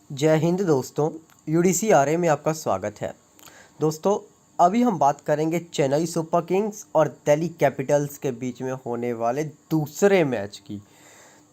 जय हिंद दोस्तों। यूडीसीआरए में आपका स्वागत है। दोस्तों, अभी हम बात करेंगे चेन्नई सुपर किंग्स और दिल्ली कैपिटल्स के बीच में होने वाले दूसरे मैच की।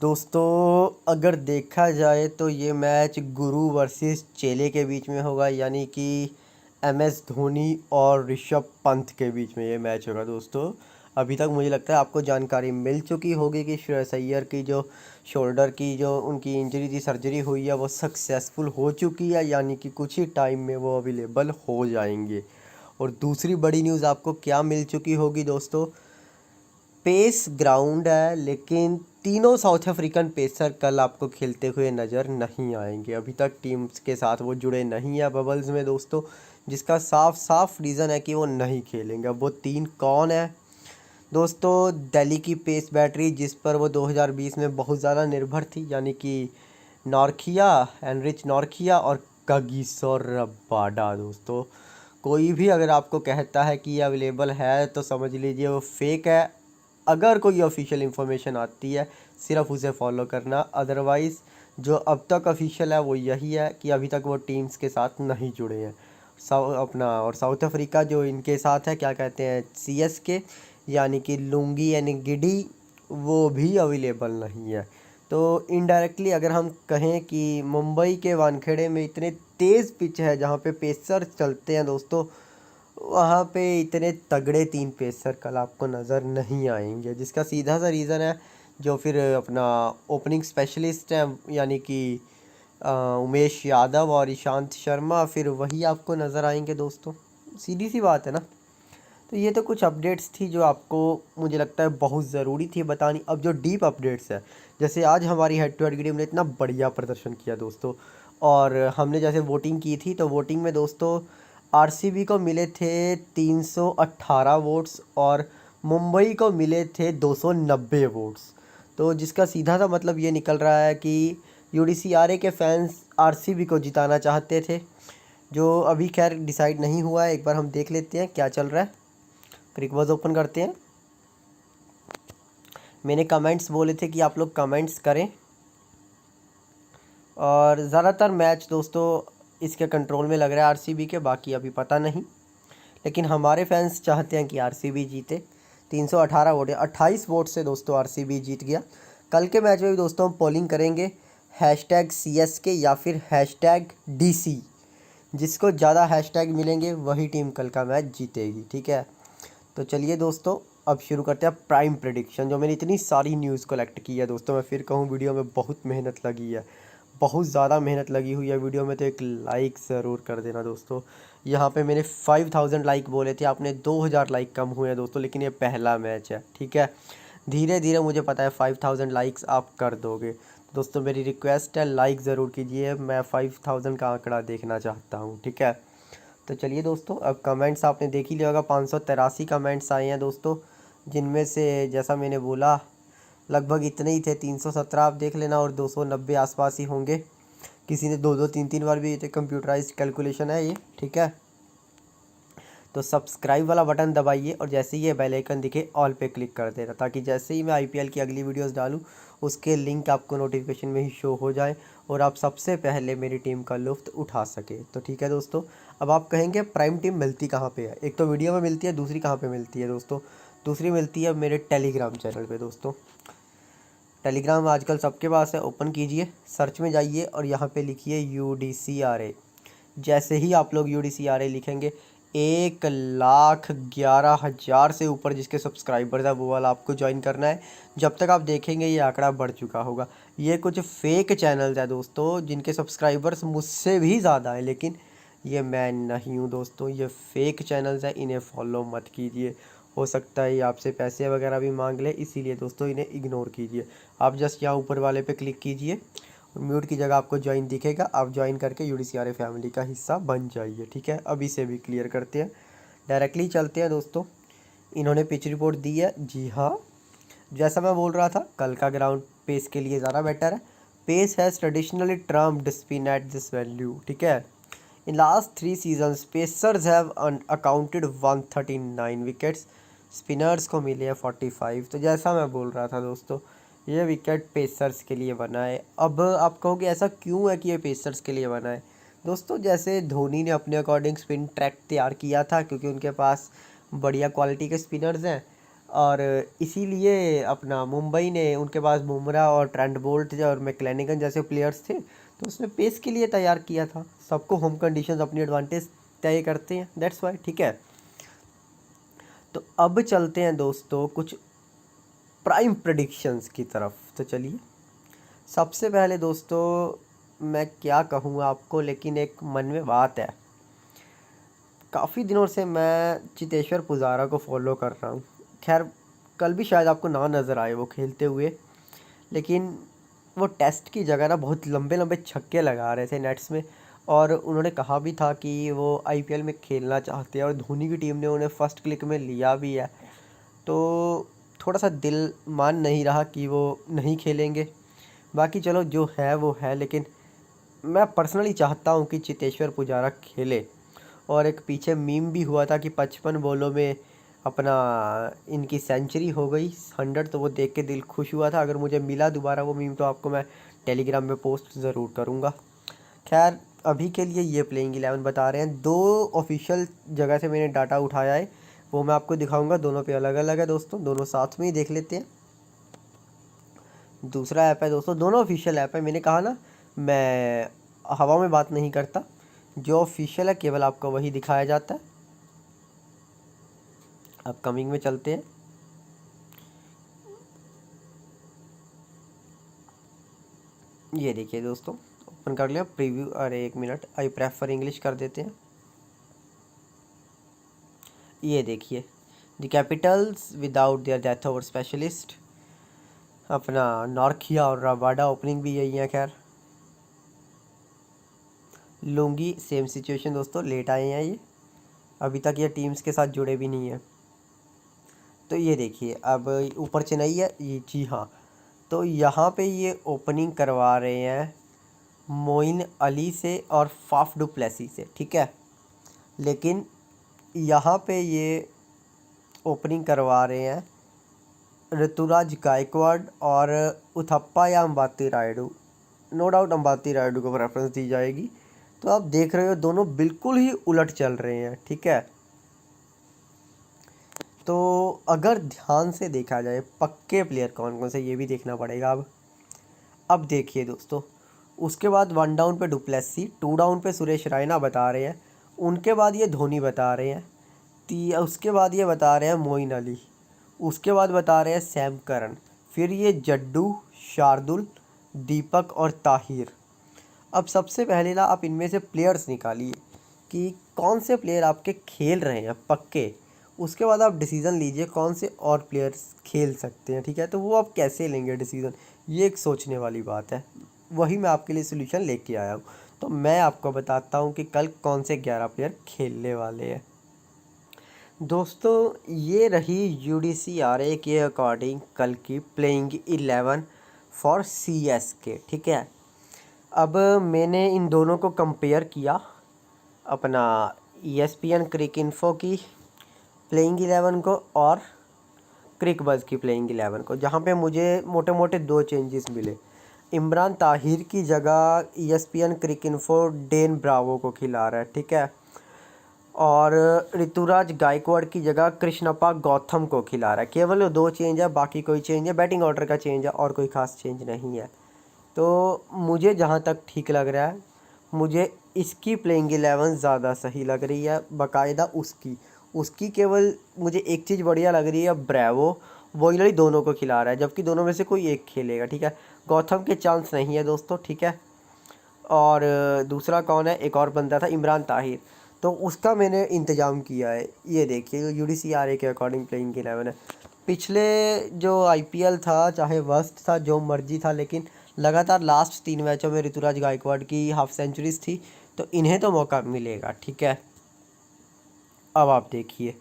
दोस्तों, अगर देखा जाए तो ये मैच गुरु वर्सेस चेले के बीच में होगा, यानी कि एमएस धोनी और ऋषभ पंत के बीच में ये मैच होगा। दोस्तों, अभी तक मुझे लगता है आपको जानकारी मिल चुकी होगी कि श्रेयस अय्यर की जो शोल्डर की जो उनकी इंजरी थी, सर्जरी हुई है, वो सक्सेसफुल हो चुकी है, यानी कि कुछ ही टाइम में वो अवेलेबल हो जाएंगे। और दूसरी बड़ी न्यूज़ आपको क्या मिल चुकी होगी दोस्तों, पेस ग्राउंड है, लेकिन तीनों साउथ अफ्रीकन पेसर कल आपको खेलते हुए नज़र नहीं आएंगे। अभी तक टीम्स के साथ वो जुड़े नहीं है बबल्स में दोस्तों, जिसका साफ साफ रीज़न है कि वो नहीं खेलेंगे। अब वो तीन कौन है दोस्तों? दिल्ली की पेस बैटरी, जिस पर वो 2020 में बहुत ज़्यादा निर्भर थी, यानी कि नॉर्किया, एनरिच नॉर्किया और कागिसो रबाडा। दोस्तों, कोई भी अगर आपको कहता है कि ये अवेलेबल है तो समझ लीजिए वो फेक है। अगर कोई ऑफिशियल इन्फॉर्मेशन आती है सिर्फ उसे फॉलो करना, अदरवाइज़ जो अब तक ऑफिशियल है वो यही है कि अभी तक वो टीम्स के साथ नहीं जुड़े हैं। साउथ अफ्रीका जो इनके साथ है, क्या कहते हैं, सीएसके, यानी कि लुंगी यानी गिडी, वो भी अवेलेबल नहीं है। तो इनडायरेक्टली अगर हम कहें कि मुंबई के वानखेड़े में इतने तेज़ पिच है जहाँ पे पेसर चलते हैं दोस्तों, वहाँ पे इतने तगड़े तीन पेसर कल आपको नज़र नहीं आएंगे, जिसका सीधा सा रीज़न है जो फिर अपना ओपनिंग स्पेशलिस्ट हैं, यानी कि उमेश यादव और ईशांत शर्मा, फिर वही आपको नज़र आएंगे दोस्तों। सीधी सी बात है ना। तो ये तो कुछ अपडेट्स थी जो आपको मुझे लगता है बहुत ज़रूरी थी बतानी। अब जो डीप अपडेट्स है, जैसे आज हमारी हेड टू हेड गेम ने इतना बढ़िया प्रदर्शन किया दोस्तों, और हमने जैसे वोटिंग की थी, तो वोटिंग में दोस्तों आरसीबी को मिले थे 318 वोट्स और मुंबई को मिले थे 290 वोट्स। तो जिसका सीधा सा मतलब ये निकल रहा है कि यूडीसीआरए के फैंस आरसीबी को जिताना चाहते थे, जो अभी खैर डिसाइड नहीं हुआ है। एक बार हम देख लेते हैं क्या चल रहा है। क्रिकबज़ ओपन करते हैं। मैंने कमेंट्स बोले थे कि आप लोग कमेंट्स करें, और ज़्यादातर मैच दोस्तों इसके कंट्रोल में लग रहा है आरसीबी के, बाकी अभी पता नहीं, लेकिन हमारे फैंस चाहते हैं कि आरसीबी जीते। 318 वोट, 28 वोट से दोस्तों आरसीबी जीत गया। कल के मैच में भी दोस्तों हम पोलिंग करेंगे #CSK या फिर #DC। जिसको ज़्यादा हैशटैग मिलेंगे वही टीम कल का मैच जीतेगी, ठीक है। तो चलिए दोस्तों, अब शुरू करते हैं प्राइम प्रेडिक्शन। जो मैंने इतनी सारी न्यूज़ कलेक्ट की है दोस्तों, मैं फिर कहूँ वीडियो में बहुत मेहनत लगी है, बहुत ज़्यादा मेहनत लगी हुई है वीडियो में, तो एक लाइक ज़रूर कर देना दोस्तों। यहाँ पे मैंने 5000 लाइक बोले थे, आपने 2000 लाइक कम हुए हैं दोस्तों, लेकिन ये पहला मैच है, ठीक है। धीरे धीरे मुझे पता है 5000 लाइक्स आप कर दोगे। दोस्तों, मेरी रिक्वेस्ट है लाइक ज़रूर कीजिए, मैं 5000 का आंकड़ा देखना चाहता हूँ, ठीक है। तो चलिए दोस्तों, अब कमेंट्स आपने देख ही लिया होगा, 583 कमेंट्स आए हैं दोस्तों, जिनमें से जैसा मैंने बोला लगभग इतने ही थे। 317 आप देख लेना और 290 आसपास ही होंगे। किसी ने दो दो तीन तीन बार भी, ये कंप्यूटराइज्ड कैलकुलेशन है ये, ठीक है। तो सब्सक्राइब वाला बटन दबाइए और जैसे ही ये बेल आइकन दिखे ऑल पे क्लिक कर देना, ताकि जैसे ही मैं आईपीएल की अगली वीडियोस डालूँ उसके लिंक आपको नोटिफिकेशन में ही शो हो जाए और आप सबसे पहले मेरी टीम का लुत्फ़ उठा सके। तो ठीक है दोस्तों, अब आप कहेंगे प्राइम टीम मिलती कहाँ पे है? एक तो वीडियो में मिलती है, दूसरी कहाँ पे मिलती है दोस्तों? दूसरी मिलती है मेरे टेलीग्राम चैनल पे दोस्तों। टेलीग्राम आजकल सबके पास है, ओपन कीजिए, सर्च में जाइए और यहाँ पे लिखिए UDCRA। जैसे ही आप लोग UDCRA लिखेंगे, 1,11,000 से ऊपर जिसके सब्सक्राइबर्स है वो वाला आपको ज्वाइन करना है। जब तक आप देखेंगे ये आंकड़ा बढ़ चुका होगा। ये कुछ फेक चैनल्स है दोस्तों, जिनके सब्सक्राइबर्स मुझसे भी ज़्यादा है, लेकिन ये मैं नहीं हूँ दोस्तों। ये फेक चैनल्स है, इन्हें फॉलो मत कीजिए। हो सकता है ये आपसे पैसे वगैरह भी मांग ले, इसीलिए दोस्तों इन्हें इग्नोर कीजिए। आप जस्ट यहाँ ऊपर वाले पे क्लिक कीजिए, म्यूट की जगह आपको ज्वाइन दिखेगा, आप ज्वाइन करके UDCRA फैमिली का हिस्सा बन जाइए, ठीक है। अब इसे भी क्लियर करते हैं, डायरेक्टली चलते हैं दोस्तों। इन्होंने पिच रिपोर्ट दी है, जी हाँ, जैसा मैं बोल रहा था, कल का ग्राउंड पेस के लिए ज़्यादा बेटर है। Pace has traditionally trumped spin at this value, ठीक है। In last 3 seasons pacers have accounted 139 wickets, spinners को मिले हैं 45। तो जैसा मैं बोल रहा था दोस्तों, ये विकेट पेसर्स के लिए बना है। अब आप कहोगे ऐसा क्यों है कि ये पेसर्स के लिए बना है? दोस्तों जैसे धोनी ने अपने अकॉर्डिंग स्पिन ट्रैक तैयार किया था, क्योंकि उनके पास बढ़िया क्वालिटी के स्पिनर्स हैं, और इसीलिए अपना मुंबई ने, उनके पास बुमराह और ट्रेंट बोल्ट और मैक्लेनिगन जैसे प्लेयर्स थे, तो उसने पेस के लिए तैयार किया था। सबको होम कंडीशंस अपनी एडवांटेज तय करते हैं, दैट्स वाई। ठीक है, तो अब चलते हैं दोस्तों कुछ प्राइम प्रेडिक्शंस की तरफ। तो चलिए, सबसे पहले दोस्तों मैं क्या कहूँ आपको, लेकिन एक मन में बात है। काफ़ी दिनों से मैं चेतेश्वर पुजारा को फॉलो कर रहा हूँ। खैर, कल भी शायद आपको ना नज़र आए वो खेलते हुए, लेकिन वो टेस्ट की जगह ना बहुत लंबे लंबे छक्के लगा रहे थे नेट्स में, और उन्होंने कहा भी था कि वो आईपीएल में खेलना चाहते हैं, और धोनी की टीम ने उन्हें फ़र्स्ट क्लिक में लिया भी है। तो थोड़ा सा दिल मान नहीं रहा कि वो नहीं खेलेंगे। बाकी चलो जो है वो है, लेकिन मैं पर्सनली चाहता हूँ कि चेतेश्वर पुजारा खेले। और एक पीछे मीम भी हुआ था कि 55 बॉलों में अपना इनकी सेंचुरी हो गई 100, तो वो देख के दिल खुश हुआ था। अगर मुझे मिला दोबारा वो मीम तो आपको मैं टेलीग्राम में पोस्ट ज़रूर करूँगा। खैर, अभी के लिए ये प्लेइंग 11 बता रहे हैं। 2 ऑफिशियल जगह से मैंने डाटा उठाया है, वो मैं आपको दिखाऊंगा। दोनों पे अलग अलग है दोस्तों, दोनों साथ में ही देख लेते हैं। दूसरा ऐप है दोस्तों, दोनों ऑफिशियल ऐप है। मैंने कहा ना, मैं हवा में बात नहीं करता, जो ऑफिशियल है केवल आपको वही दिखाया जाता है। अपकमिंग में चलते हैं। ये देखिए दोस्तों, ओपन कर लिया प्रीव्यू। अरे एक मिनट, आई प्रेफर इंग्लिश कर देते हैं। ये देखिए, the Capitals without their death over specialist, अपना नॉर्किया और रबाडा ओपनिंग भी यही है। खैर, लुंगी सेम सिचुएशन दोस्तों, लेट आए हैं ये, अभी तक ये टीम्स के साथ जुड़े भी नहीं है। तो ये देखिए, अब ऊपर चेन्नई है ये, जी हाँ। तो यहाँ पे ये ओपनिंग करवा रहे हैं मोइन अली से और फाफ डू प्लेसी से, ठीक है। लेकिन यहाँ पे ये ओपनिंग करवा रहे हैं ऋतुराज गायकवाड़ और उथप्पा या अंबाती रायडू। नो डाउट अंबाती रायडू को प्रेफरेंस दी जाएगी। तो आप देख रहे हो दोनों बिल्कुल ही उलट चल रहे हैं, ठीक है। तो अगर ध्यान से देखा जाए पक्के प्लेयर कौन कौन से, ये भी देखना पड़ेगा। अब देखिए दोस्तों, उसके बाद 1 डाउन पे डुप्लेसी, 2 डाउन पे सुरेश रैना बता रहे हैं। उनके बाद ये धोनी बता रहे हैं। उसके बाद ये बता रहे हैं मोइन अली। उसके बाद बता रहे हैं सैम करन। फिर ये जड्डू, शार्दुल, दीपक और ताहिर। अब सबसे पहले ना आप इनमें से प्लेयर्स निकालिए कि कौन से प्लेयर आपके खेल रहे हैं पक्के। उसके बाद आप डिसीज़न लीजिए कौन से और प्लेयर्स खेल सकते हैं, ठीक है। तो वो आप कैसे लेंगे डिसीज़न, ये एक सोचने वाली बात है। वही मैं आपके लिए सोल्यूशन लेके आया हूँ। तो मैं आपको बताता हूँ कि कल कौन से 11 प्लेयर खेलने वाले हैं। दोस्तों ये रही UDCRA के अकॉर्डिंग कल की प्लेइंग 11 फॉर CSK, ठीक है। अब मैंने इन दोनों को कंपेयर किया, अपना ESPN क्रिक इन्फो की प्लेइंग 11 को और क्रिक बज़ की प्लेइंग 11 को, जहाँ पे मुझे मोटे मोटे 2 चेंजेस मिले। इमरान ताहिर की जगह ESPN क्रिक इन्फो डेन ब्रावो को खिला रहा है, ठीक है। और ऋतुराज गायकवाड़ की जगह कृष्णप्पा गौतम को खिला रहा है। केवल 2 चेंज है, बाकी कोई चेंज है बैटिंग ऑर्डर का चेंज है, और कोई ख़ास चेंज नहीं है। तो मुझे जहाँ तक ठीक लग रहा है, मुझे इसकी प्लेइंग 11 ज़्यादा सही लग रही है, बाकायदा उसकी केवल मुझे एक चीज़ बढ़िया लग रही है, ब्रेवो वॉयलरी दोनों को खिला रहा है, जबकि दोनों में से कोई एक खेलेगा, ठीक है। गौतम के चांस नहीं है दोस्तों, ठीक है। और दूसरा कौन है, एक और बंदा था इमरान ताहिर, तो उसका मैंने इंतज़ाम किया है। ये देखिए UDCRA के अकॉर्डिंग प्लेइंग 11 है। पिछले जो IPL था, चाहे वर्स्ट था जो मर्जी था, लेकिन लगातार लास्ट 3 मैचों में ऋतुराज गायकवाड़ की हाफ सेंचुरीज थी, तो इन्हें तो मौका मिलेगा, ठीक है। अब आप देखिए,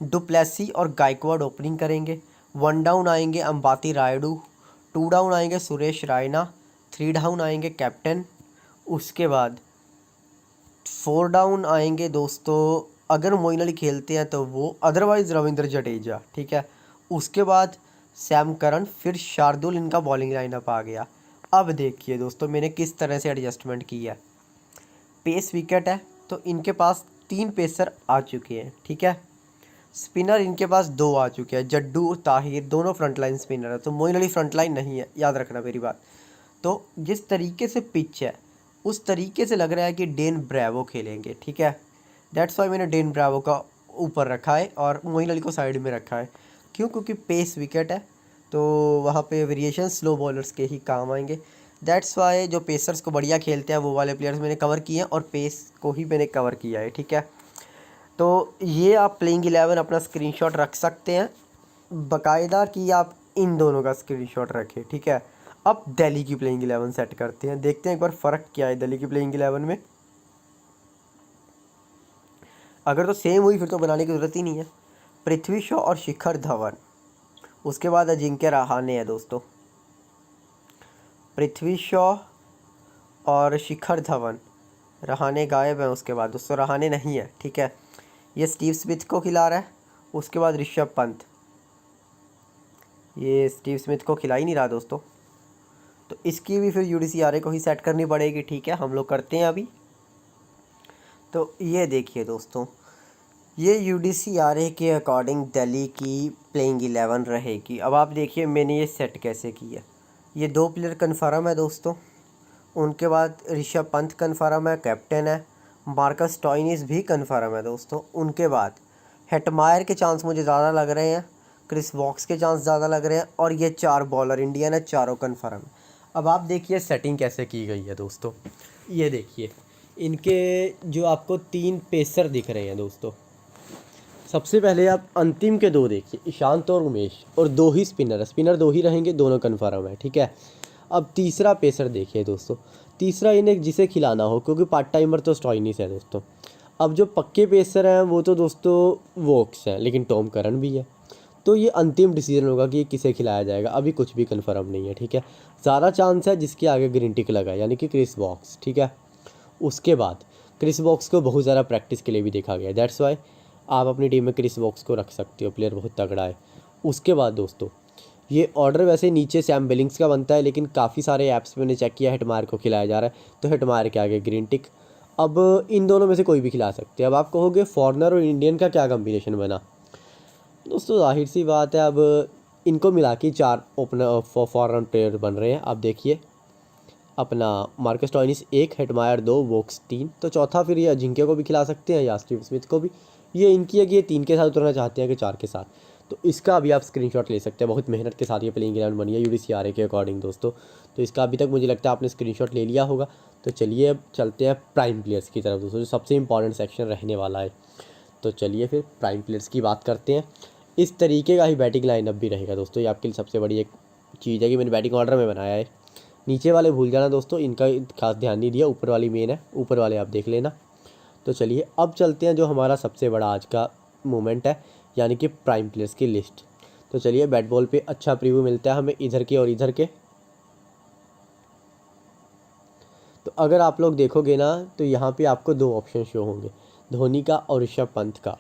डुप्लेसी और गायकवाड़ ओपनिंग करेंगे। 1 डाउन आएंगे अंबाती रायडू, 2 डाउन आएंगे सुरेश रैना, 3 डाउन आएंगे कैप्टन। उसके बाद 4 डाउन आएंगे दोस्तों, अगर मोइन अली खेलते हैं तो वो, अदरवाइज़ रविंद्र जडेजा, ठीक है। उसके बाद सैम करन, फिर शार्दुल, इनका बॉलिंग लाइनअप आ गया। अब देखिए दोस्तों मैंने किस तरह से एडजस्टमेंट की है। पेस विकेट है तो इनके पास 3 पेसर आ चुके हैं, ठीक है। स्पिनर इनके पास 2 आ चुके हैं, जड्डू ताहिर दोनों फ्रंटलाइन स्पिनर है, तो मोइन अली फ्रंटलाइन नहीं है, याद रखना मेरी बात। तो जिस तरीके से पिच है उस तरीके से लग रहा है कि डेन ब्रेवो खेलेंगे, ठीक है। दैट्स वाई मैंने डेन ब्रेवो का ऊपर रखा है और मोइन अली को साइड में रखा है। क्यों? क्योंकि पेस विकेट है तो वहाँ पे वेरिएशन स्लो बॉलर्स के ही काम आएंगे। दैट्स वाई जो पेसर्स को बढ़िया खेलते हैं वो वाले प्लेयर्स मैंने कवर किए हैं और पेस को ही मैंने कवर किया है, ठीक है। तो ये आप प्लेइंग 11 अपना स्क्रीनशॉट रख सकते हैं बाकायदा कि आप इन दोनों का स्क्रीनशॉट रखें, ठीक है। अब दिल्ली की प्लेइंग 11 सेट करते हैं, देखते हैं एक बार फ़र्क क्या है दिल्ली की प्लेइंग 11 में। अगर तो सेम हुई फिर तो बनाने की ज़रूरत ही नहीं है। पृथ्वी शॉ और शिखर धवन, उसके बाद अजिंक्य रहाणे है दोस्तों। पृथ्वी शॉ और शिखर धवन, रहाणे गायब है उसके बाद दोस्तों, रहाणे नहीं है, ठीक है। ये स्टीव स्मिथ को खिला रहा है, उसके बाद ऋषभ पंत, ये स्टीव स्मिथ को खिला ही नहीं रहा दोस्तों, तो इसकी भी फिर UDCRA को ही सेट करनी पड़ेगी, ठीक है। हम लोग करते हैं अभी। तो ये देखिए दोस्तों, ये UDCRA के अकॉर्डिंग दिल्ली की प्लेइंग 11 रहेगी। अब आप देखिए मैंने ये सेट कैसे की है। ये 2 प्लेयर कन्फर्म है दोस्तों, उनके बाद ऋषभ पंत कन्फर्म है, कैप्टन है। मार्कस स्टोइनिस भी कन्फर्म है दोस्तों। उनके बाद हेटमायर के चांस मुझे ज़्यादा लग रहे हैं, क्रिस वॉक्स के चांस ज़्यादा लग रहे हैं, और ये 4 बॉलर इंडियन है, चारों कन्फर्म है। अब आप देखिए सेटिंग कैसे की गई है दोस्तों। ये देखिए इनके जो आपको 3 पेसर दिख रहे हैं दोस्तों। सबसे पहले आप अंतिम के 2 देखिए, ईशांत और उमेश, और 2 ही स्पिनर, स्पिनर 2 ही रहेंगे, दोनों कन्फर्म है, ठीक है। अब तीसरा पेसर देखिए दोस्तों, तीसरा इन्हें जिसे खिलाना हो, क्योंकि पार्ट टाइमर तो स्टोइनिस है दोस्तों। अब जो पक्के पेसर हैं वो तो दोस्तों वोक्स हैं, लेकिन टॉम करन भी है। तो ये अंतिम डिसीजन होगा कि ये किसे खिलाया जाएगा, अभी कुछ भी कन्फर्म नहीं है, ठीक है। ज़्यादा चांस है जिसके आगे ग्रीन टिक लगा है, यानी कि क्रिस वॉक्स, ठीक है। उसके बाद क्रिस वॉक्स को बहुत ज़्यादा प्रैक्टिस के लिए भी देखा गया, दैट्स वाई आप अपनी टीम में क्रिस वॉक्स को रख सकते हो, प्लेयर बहुत तगड़ा है। उसके बाद दोस्तों ये ऑर्डर वैसे नीचे सैम बिलिंग्स का बनता है, लेकिन काफ़ी सारे ऐप्स में मैंने चेक किया हेटमायर को खिलाया जा रहा है, तो हेटमायर के आगे ग्रीन टिक। अब इन दोनों में से कोई भी खिला सकते हैं। अब आप कहोगे फॉरनर और इंडियन का क्या कम्बिनेशन बना, दोस्तों जाहिर सी बात है, अब इनको मिला के 4 ओपनर फॉरन प्लेयर बन रहे हैं। आप देखिए अपना मार्कस स्टोइनिस 1, हेटमायर 2, वोक्स 3, तो चौथा फिर ये अजिंक्य को भी खिला सकते हैं या स्टीव स्मिथ को भी। ये इनकी है कि ये 3 के साथ उतरना चाहते हैं कि 4 के साथ, तो इसका अभी आप स्क्रीनशॉट ले सकते हैं। बहुत मेहनत के साथ ये प्लेइंग 11 बनी है UDCRA के अकॉर्डिंग दोस्तों, तो इसका अभी तक मुझे लगता है आपने स्क्रीनशॉट ले लिया होगा। तो चलिए अब चलते हैं प्राइम प्लेयर्स की तरफ दोस्तों, जो सबसे इंपॉर्टेंट सेक्शन रहने वाला है। तो चलिए फिर प्राइम प्लेयर्स की बात करते हैं। इस तरीके का ही बैटिंग लाइनअप भी रहेगा दोस्तों, ये आपके लिए सबसे बड़ी एक चीज़ है कि मैंने बैटिंग ऑर्डर में बनाया है। नीचे वाले भूल जाना दोस्तों, इनका खास ध्यान नहीं दिया, ऊपर वाली मेन है, ऊपर वाले आप देख लेना। तो चलिए अब चलते हैं जो हमारा सबसे बड़ा आज का मोमेंट है, यानी कि प्राइम प्लेयर्स की लिस्ट। तो चलिए बैट बॉल पे अच्छा प्रीव्यू मिलता है हमें इधर के और इधर के। तो अगर आप लोग देखोगे ना तो यहाँ पे आपको 2 ऑप्शन शो होंगे, धोनी का और ऋषभ पंत का।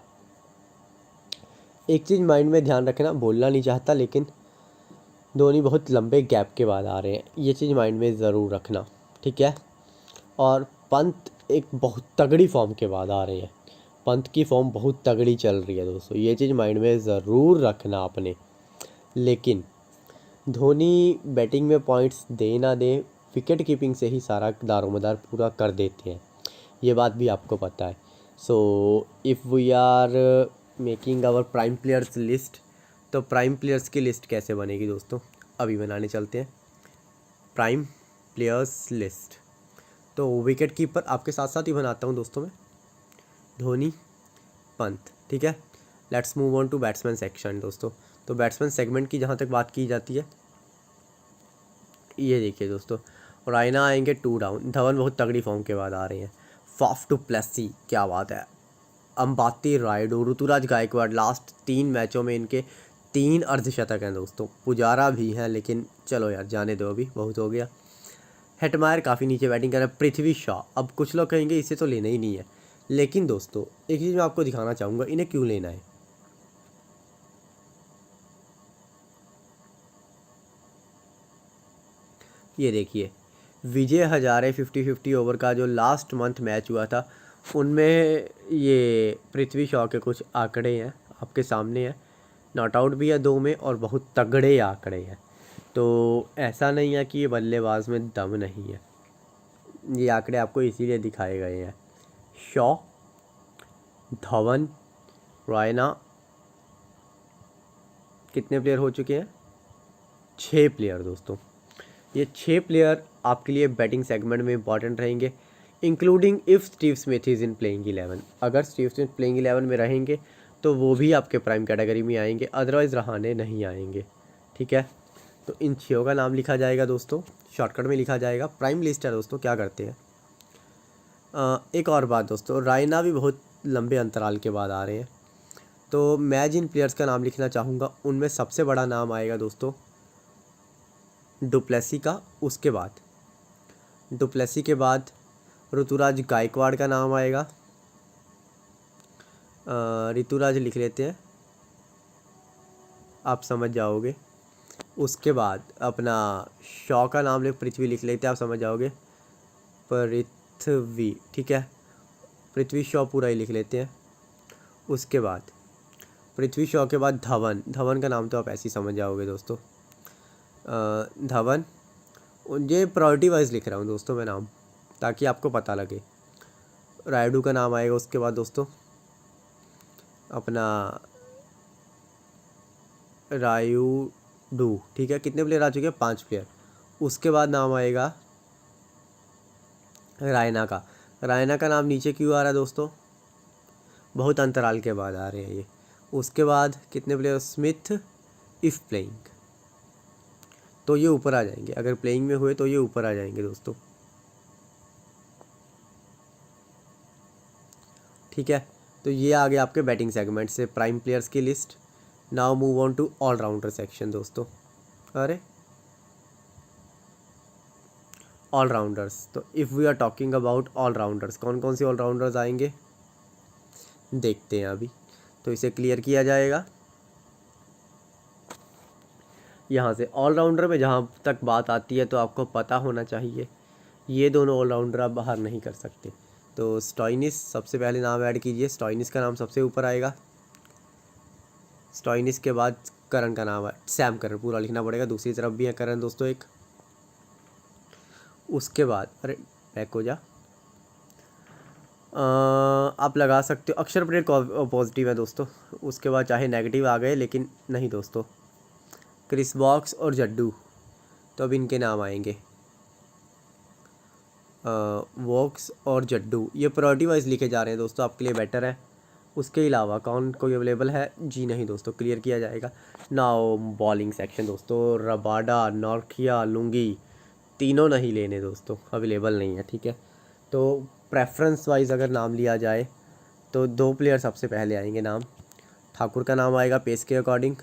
एक चीज़ माइंड में ध्यान रखना, बोलना नहीं चाहता, लेकिन धोनी बहुत लंबे गैप के बाद आ रहे हैं, ये चीज़ माइंड में ज़रूर रखना, ठीक है। और पंत एक बहुत तगड़ी फॉर्म के बाद आ रहे हैं, पंत की फॉर्म बहुत तगड़ी चल रही है दोस्तों, ये चीज़ माइंड में ज़रूर रखना आपने। लेकिन धोनी बैटिंग में पॉइंट्स दे ना दे, विकेट कीपिंग से ही सारा दारोमदार पूरा कर देते हैं, ये बात भी आपको पता है। So if we are making our prime players list, तो प्राइम प्लेयर्स की लिस्ट कैसे बनेगी दोस्तों, अभी बनाने चलते हैं प्राइम प्लेयर्स लिस्ट। तो विकेट कीपर आपके साथ साथ ही बनाता हूँ दोस्तों मैं, धोनी, पंत, ठीक है। Let's move on to batsman section दोस्तों। तो बैट्समैन सेगमेंट की जहाँ तक बात की जाती है, ये देखिए दोस्तों, रायना आएंगे 2 डाउन, धवन बहुत तगड़ी फॉर्म के बाद आ रहे हैं, फाफ टू प्लेसी, क्या बात है, अंबाती रायडू, ऋतुराज गायकवाड़, लास्ट 3 मैचों में इनके 3 अर्धशतक हैं दोस्तों। पुजारा भी हैं, लेकिन चलो यार जाने दो, अभी बहुत हो गया। हेटमायर काफ़ी नीचे बैटिंग कर रहे हैं। पृथ्वी शॉ, अब कुछ लोग कहेंगे इसे तो लेना ही नहीं है, लेकिन दोस्तों एक चीज़ मैं आपको दिखाना चाहूँगा इन्हें क्यों लेना है। ये देखिए विजय हजारे 50-50 ओवर का जो लास्ट मंथ मैच हुआ था उनमें ये पृथ्वी शॉ के कुछ आंकड़े हैं आपके सामने हैं। नॉट आउट भी है 2 में और बहुत तगड़े आंकड़े हैं। तो ऐसा नहीं है कि ये बल्लेबाज में दम नहीं है, ये आंकड़े आपको इसीलिए दिखाए गए हैं। शॉ, धवन, रैना, कितने प्लेयर हो चुके हैं? 6 प्लेयर दोस्तों। ये 6 प्लेयर आपके लिए बैटिंग सेगमेंट में इंपॉर्टेंट रहेंगे, including if Steve Smith is in playing 11। अगर स्टीव स्मिथ प्लेइंग 11 में रहेंगे तो वो भी आपके प्राइम कैटेगरी में आएंगे, अदरवाइज़ रहाने नहीं आएंगे। ठीक है, तो इन 6 का नाम लिखा जाएगा दोस्तों, शॉर्टकट में लिखा जाएगा। प्राइम लिस्ट है दोस्तों, क्या करते हैं। एक और बात दोस्तों, रायना भी बहुत लंबे अंतराल के बाद आ रहे हैं, तो मैं जिन प्लेयर्स का नाम लिखना चाहूँगा उनमें सबसे बड़ा नाम आएगा दोस्तों डुप्लेसी का। उसके बाद डुप्लेसी के बाद ऋतुराज गायकवाड़ का नाम आएगा। ऋतुराज लिख लेते हैं, आप समझ जाओगे। उसके बाद अपना शॉ का नाम पृथ्वी लिख लेते हैं, आप समझ जाओगे। पृथ्वी, ठीक है, पृथ्वी शॉ पूरा ही लिख लेते हैं। उसके बाद पृथ्वी शॉ के बाद धवन, धवन का नाम तो आप ऐसे ही समझ जाओगे दोस्तों। धवन, ये प्रायोरिटी वाइज लिख रहा हूँ दोस्तों मैं नाम, ताकि आपको पता लगे। रायडू का नाम आएगा। उसके बाद दोस्तों अपना रायुडू, ठीक है, कितने प्लेयर आ चुके हैं? 5 प्लेयर। उसके बाद नाम आएगा रायना का। रायना का नाम नीचे क्यों आ रहा है दोस्तों? बहुत अंतराल के बाद आ रहे हैं ये। उसके बाद कितने प्लेयर? स्मिथ इफ़ प्लेइंग, तो ये ऊपर आ जाएंगे। अगर प्लेइंग में हुए तो ये ऊपर आ जाएंगे दोस्तों। ठीक है, तो ये आ गया आपके बैटिंग सेगमेंट से प्राइम प्लेयर्स की list. Now move on to allrounder section दोस्तों। अरे ऑलराउंडर्स, तो if we are talking about allrounders, कौन कौन से ऑलराउंडर्स आएंगे देखते हैं अभी। तो इसे क्लियर किया जाएगा यहाँ से। ऑलराउंडर में जहाँ तक बात आती है तो आपको पता होना चाहिए, ये दोनों ऑलराउंडर आप बाहर नहीं कर सकते। तो स्टॉइनिस सबसे पहले नाम ऐड कीजिए, स्टॉइनिस का नाम सबसे ऊपर आएगा। स्टॉइनिस के बाद करन का नाम है, सैम करन पूरा लिखना पड़ेगा। दूसरी तरफ भी है करन दोस्तों एक। उसके बाद अरे बैक हो जा, आप लगा सकते हो अक्षर पटेल पॉजिटिव है दोस्तों। उसके बाद चाहे नेगेटिव आ गए, लेकिन नहीं दोस्तों, क्रिस वॉक्स और जड्डू, तो अब इनके नाम आएंगे। वॉक्स और जड्डू ये प्रायोरिटी वाइज लिखे जा रहे हैं दोस्तों, आपके लिए बेटर है। उसके अलावा कौन कोई अवेलेबल है? जी नहीं दोस्तों, क्लियर किया जाएगा। नाउ बॉलिंग सेक्शन दोस्तों, रबाडा, नॉर्किया, लुंगी, तीनों नहीं लेने दोस्तों, अवेलेबल नहीं है। ठीक है, तो प्रेफरेंस वाइज अगर नाम लिया जाए तो 2 प्लेयर सबसे पहले आएंगे नाम। ठाकुर का नाम आएगा पेस के अकॉर्डिंग।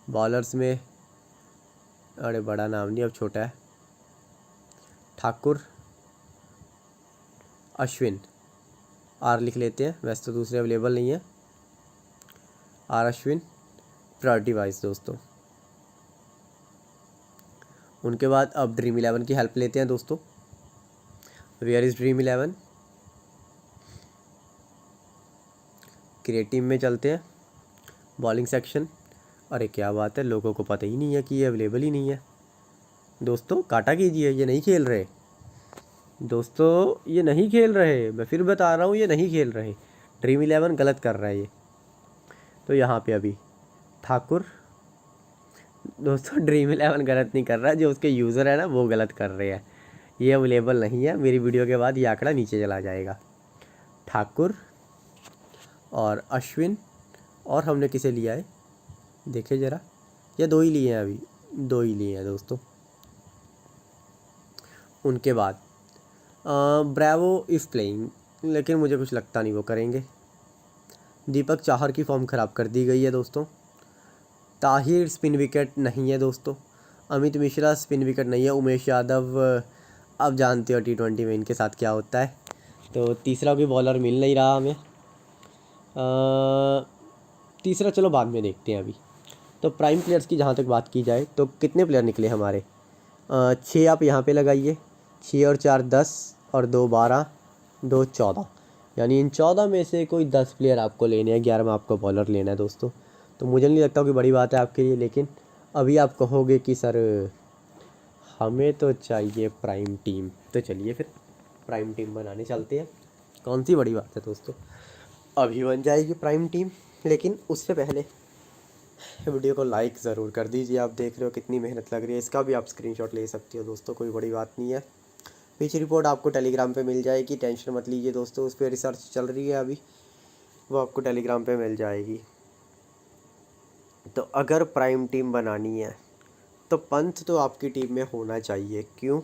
बॉलर्स में अरे बड़ा नाम नहीं, अब छोटा है। ठाकुर, अश्विन, आर लिख लेते हैं, वैसे तो दूसरे अवेलेबल नहीं है। आर अश्विन प्रायोरिटी वाइज दोस्तों। उनके बाद अब ड्रीम 11 की हेल्प लेते हैं दोस्तों। Where is dream 11? क्रिएटिव में चलते हैं, बॉलिंग सेक्शन। अरे क्या बात है, लोगों को पता ही नहीं है कि ये अवेलेबल ही नहीं है दोस्तों। काटा कीजिए, ये नहीं खेल रहे दोस्तों, ये नहीं खेल रहे, मैं फिर बता रहा हूँ, ये नहीं खेल रहे। ड्रीम 11 गलत कर रहा है ये। तो यहाँ पे अभी ठाकुर दोस्तों, ड्रीम 11 गलत नहीं कर रहा है, जो उसके यूज़र है ना वो गलत कर रहे हैं। ये अवेलेबल नहीं है, मेरी वीडियो के बाद ये आंकड़ा नीचे चला जाएगा। ठाकुर और अश्विन, और हमने किसे लिया है देखे ज़रा, ये 2 ही लिए हैं, अभी 2 ही लिए हैं दोस्तों। उनके बाद ब्रावो इफ़ प्लेइंग, लेकिन मुझे कुछ लगता नहीं वो करेंगे। दीपक चाहर की फॉर्म ख़राब कर दी गई है दोस्तों। ताहिर स्पिन विकेट नहीं है दोस्तों। अमित मिश्रा स्पिन विकेट नहीं है। उमेश यादव, आप जानते हो T20 में इनके साथ क्या होता है। तो तीसरा कोई बॉलर मिल नहीं रहा हमें। तीसरा चलो बाद में देखते हैं अभी। तो प्राइम प्लेयर्स की जहाँ तक बात की जाए तो कितने प्लेयर निकले हमारे? 6 आप यहाँ पे लगाइए, 6 और 4 10 और 2 12, 2 14, यानी इन 14 में से कोई 10 प्लेयर आपको लेने हैं, 11 में आपको बॉलर लेना है दोस्तों। तो मुझे नहीं लगता कि बड़ी बात है आपके लिए, लेकिन अभी आप कहोगे कि सर हमें तो चाहिए प्राइम टीम, तो चलिए फिर प्राइम टीम बनाने चलते हैं। कौन सी बड़ी बात है दोस्तों, अभी बन जाएगी प्राइम टीम। लेकिन उससे पहले वीडियो को लाइक ज़रूर कर दीजिए। आप देख रहे हो कितनी मेहनत लग रही है, इसका भी आप स्क्रीनशॉट ले सकते हो दोस्तों, कोई बड़ी बात नहीं है। पिच रिपोर्ट आपको टेलीग्राम पे मिल जाएगी, टेंशन मत लीजिए दोस्तों, उस पर रिसर्च चल रही है अभी, वो आपको टेलीग्राम पे मिल जाएगी। तो अगर प्राइम टीम बनानी है तो पंत तो आपकी टीम में होना चाहिए। क्यों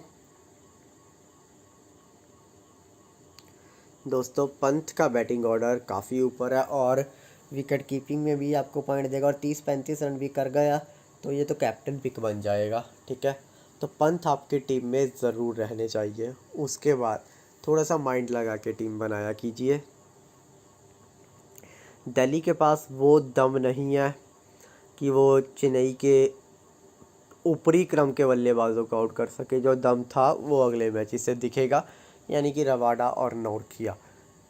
दोस्तों? पंत का बैटिंग ऑर्डर काफ़ी ऊपर है और विकेट कीपिंग में भी आपको पॉइंट देगा, और 30-35 रन भी कर गया तो ये तो कैप्टन पिक बन जाएगा, ठीक है। तो पंत आपकी टीम में ज़रूर रहने चाहिए। उसके बाद थोड़ा सा माइंड लगा के टीम बनाया कीजिए। दिल्ली के पास वो दम नहीं है कि वो चेन्नई के ऊपरी क्रम के बल्लेबाजों को आउट कर सके। जो दम था वो अगले मैच से दिखेगा, यानी कि रबाडा और नोरकिया।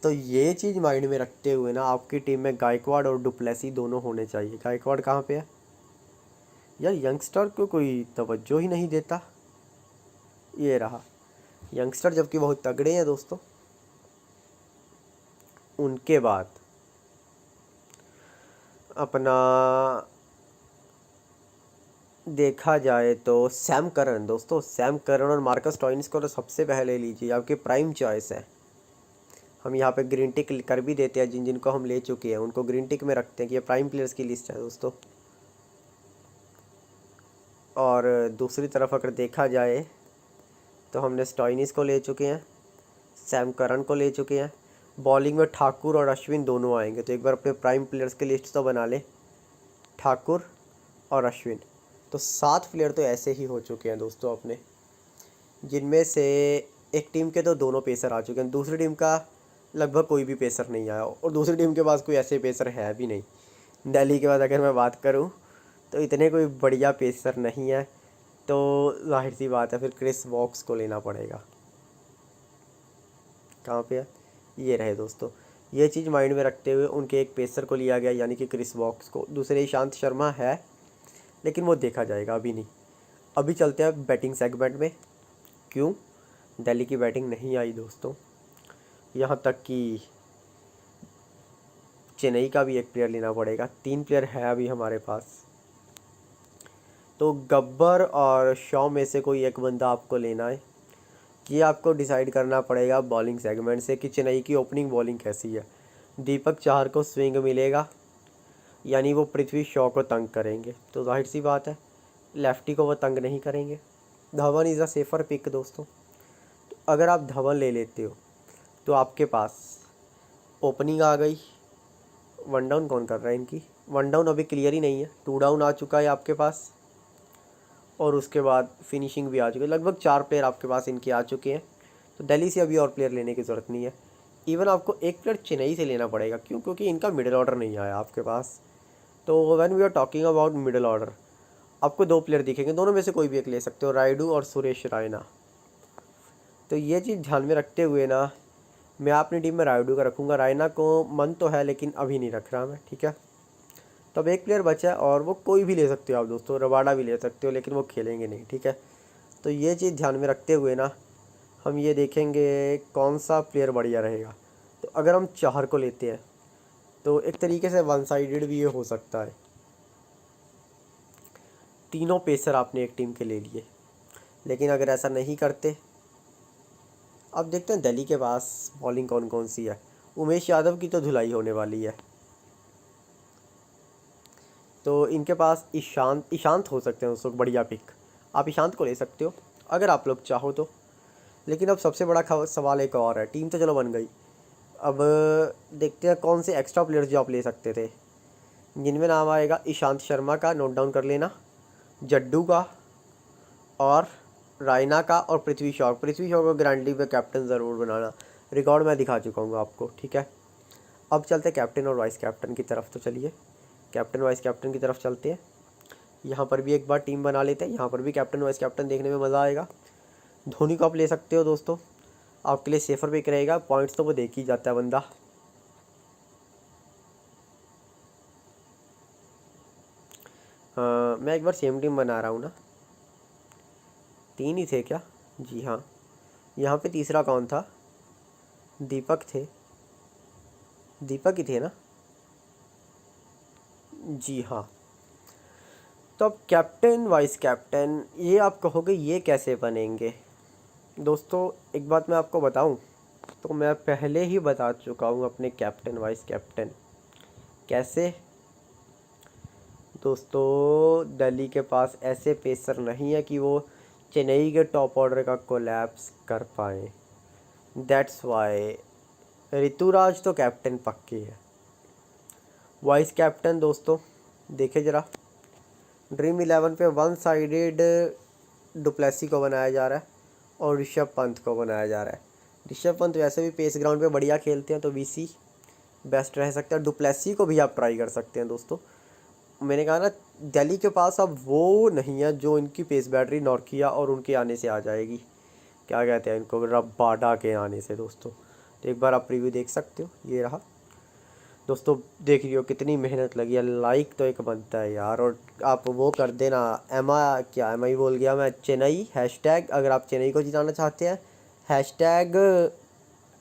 तो ये चीज़ माइंड में रखते हुए ना आपकी टीम में गायकवाड़ और डुप्लेसी दोनों होने चाहिए। गायकवाड़ कहाँ पे है यार? यंगस्टर को कोई तवज्जो ही नहीं देता। ये रहा यंगस्टर, जबकि बहुत तगड़े हैं दोस्तों। उनके बाद अपना देखा जाए तो सैम करन दोस्तों, सैम करन और मार्कस स्टोइनिस को तो सबसे पहले लीजिए, आपकी प्राइम चॉइस है। हम यहाँ पे ग्रीन टिक कर भी देते हैं, जिन जिनको हम ले चुके हैं उनको ग्रीन टिक में रखते हैं कि ये प्राइम प्लेयर्स की लिस्ट है दोस्तों। और दूसरी तरफ अगर देखा जाए तो हमने स्टोइनिस को ले चुके हैं, सैम करन को ले चुके हैं। बॉलिंग में ठाकुर और अश्विन दोनों आएंगे, तो एक बार अपने प्राइम प्लेयर्स की लिस्ट तो बना ले, ठाकुर और अश्विन। तो 7 प्लेयर तो ऐसे ही हो चुके हैं दोस्तों अपने, जिनमें से एक टीम के तो दोनों पेसर आ चुके हैं, दूसरी टीम का लगभग कोई भी पेसर नहीं आया, और दूसरी टीम के पास कोई ऐसे पेसर है भी नहीं। दिल्ली के बाद अगर मैं बात करूं तो इतने कोई बढ़िया पेसर नहीं है, तो जाहिर सी बात है फिर क्रिस वॉक्स को लेना पड़ेगा। कहाँ पे है? ये रहे दोस्तों। ये चीज़ माइंड में रखते हुए उनके एक पेसर को लिया गया, यानी कि क्रिस वॉक्स को। दूसरे ईशांत शर्मा है, लेकिन वो देखा जाएगा, अभी नहीं। अभी चलते हैं बैटिंग सेगमेंट में। क्यों? दिल्ली की बैटिंग नहीं आई दोस्तों, यहाँ तक कि चेन्नई का भी एक प्लेयर लेना पड़ेगा। 3 प्लेयर है अभी हमारे पास, तो गब्बर और शॉ में से कोई एक बंदा आपको लेना है। ये आपको डिसाइड करना पड़ेगा बॉलिंग सेगमेंट से कि चेन्नई की ओपनिंग बॉलिंग कैसी है। दीपक चाहर को स्विंग मिलेगा, यानी वो पृथ्वी शॉ को तंग करेंगे, तो जाहिर सी बात है लेफ्टी को वो तंग नहीं करेंगे। Dhawan is a safer pick दोस्तों। तो अगर आप धवन ले लेते हो तो आपके पास ओपनिंग आ गई। वन डाउन कौन कर रहा है इनकी? वन डाउन अभी क्लियर ही नहीं है, 2 डाउन आ चुका है आपके पास, और उसके बाद फिनिशिंग भी आ चुकी है। लगभग 4 प्लेयर आपके पास इनके आ चुके हैं, तो दिल्ली से अभी और प्लेयर लेने की ज़रूरत नहीं है। इवन आपको एक प्लेयर चेन्नई से लेना पड़ेगा। क्यों? क्योंकि इनका मिडिल ऑर्डर नहीं आया आपके पास। तो when we are talking about middle order, आपको 2 प्लेयर दिखेंगे, दोनों में से कोई भी एक ले सकते हो, रायडू और सुरेश रैना। तो ये चीज़ ध्यान में रखते हुए ना मैं अपनी टीम में रायडू का रखूँगा। रैना को मन तो है लेकिन अभी नहीं रख रहा मैं, ठीक है। तो अब एक प्लेयर बचा है, और वो कोई भी ले सकते हो आप दोस्तों, रबाडा भी ले सकते हो, लेकिन वो खेलेंगे नहीं, ठीक है। तो ये चीज़ ध्यान में रखते हुए ना हम ये देखेंगे कौन सा प्लेयर बढ़िया रहेगा। तो अगर हम चाहर को लेते हैं तो एक तरीके से वन साइडेड भी ये हो सकता है। तीनों पेसर आपने एक टीम के ले लिए, लेकिन अगर ऐसा नहीं करते, अब देखते हैं दिल्ली के पास बॉलिंग कौन कौन सी है। उमेश यादव की तो धुलाई होने वाली है, तो इनके पास ईशांत हो सकते हैं उस वक्त बढ़िया पिक। आप ईशांत को ले सकते हो अगर आप लोग चाहो तो। लेकिन अब सबसे बड़ा सवाल एक और है, टीम तो चलो बन गई, अब देखते हैं कौन से एक्स्ट्रा प्लेयर्स जो आप ले सकते थे, जिनमें नाम आएगा ईशांत शर्मा का, नोट डाउन कर लेना, जड्डू का और रायना का और पृथ्वी शॉ को गारंटी पे कैप्टन ज़रूर बनाना। रिकॉर्ड मैं दिखा चुका हूँ आपको, ठीक है। अब चलते कैप्टन और वाइस कैप्टन की तरफ, तो चलिए कैप्टन वाइस कैप्टन की तरफ चलते हैं। यहाँ पर भी एक बार टीम बना लेते हैं, यहाँ पर भी कैप्टन वाइस कैप्टन देखने में मज़ा आएगा। धोनी को आप ले सकते हो दोस्तों, आपके लिए सेफर पिक रहेगा, पॉइंट्स तो वो देख ही जाता है बंदा। मैं एक बार सेम टीम बना रहा हूँ ना, 3 ही थे क्या? जी हाँ, यहाँ पे तीसरा कौन था? दीपक थे, दीपक ही थे ना? जी हाँ। तो अब कैप्टन वाइस कैप्टन ये आप कहोगे ये कैसे बनेंगे? दोस्तों एक बात मैं आपको बताऊं, तो मैं पहले ही बता चुका हूं अपने कैप्टन वाइस कैप्टन कैसे। दोस्तों दिल्ली के पास ऐसे पेसर नहीं है कि वो चेन्नई के टॉप ऑर्डर का कोलैप्स कर पाए। दैट्स वाई ऋतुराज तो कैप्टन पक्की है। वाइस कैप्टन दोस्तों देखे ज़रा, ड्रीम 11 पे वन साइडेड डुप्लेसी को बनाया जा रहा है और ऋषभ पंत को बनाया जा रहा है। ऋषभ पंत वैसे भी पेस ग्राउंड पे बढ़िया खेलते हैं, तो वीसी बेस्ट रह सकता है। डुप्लेसी को भी आप ट्राई कर सकते हैं दोस्तों। मैंने कहा ना, दिल्ली के पास अब वो नहीं है जो इनकी पेस बैटरी नॉर्किया और उनके आने से आ जाएगी, क्या कहते हैं इनको, रबाडा के आने से दोस्तों। तो एक बार आप प्रीव्यू देख सकते हो, ये रहा दोस्तों। देख रही हो कितनी मेहनत लगी है, लाइक तो एक बनता है यार। और आप वो कर देना, एम आई बोल गया मैं, चेन्नई हैशटैग अगर आप चेन्नई को जिताना चाहते हैं, हैशटैग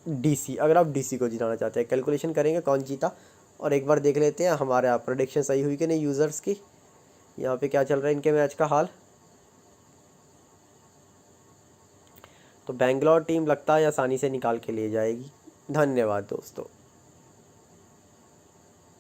डीसी अगर आप डीसी को जिताना चाहते हैं। कैलकुलेशन करेंगे कौन जीता, और एक बार देख लेते हैं हमारे यहाँ प्रेडिक्शन सही हुई कि नहीं यूज़र्स की। यहाँ पे क्या चल रहा है इनके मैच का हाल। तो बेंगलोर टीम लगता है आसानी से निकाल के ले जाएगी। धन्यवाद दोस्तों।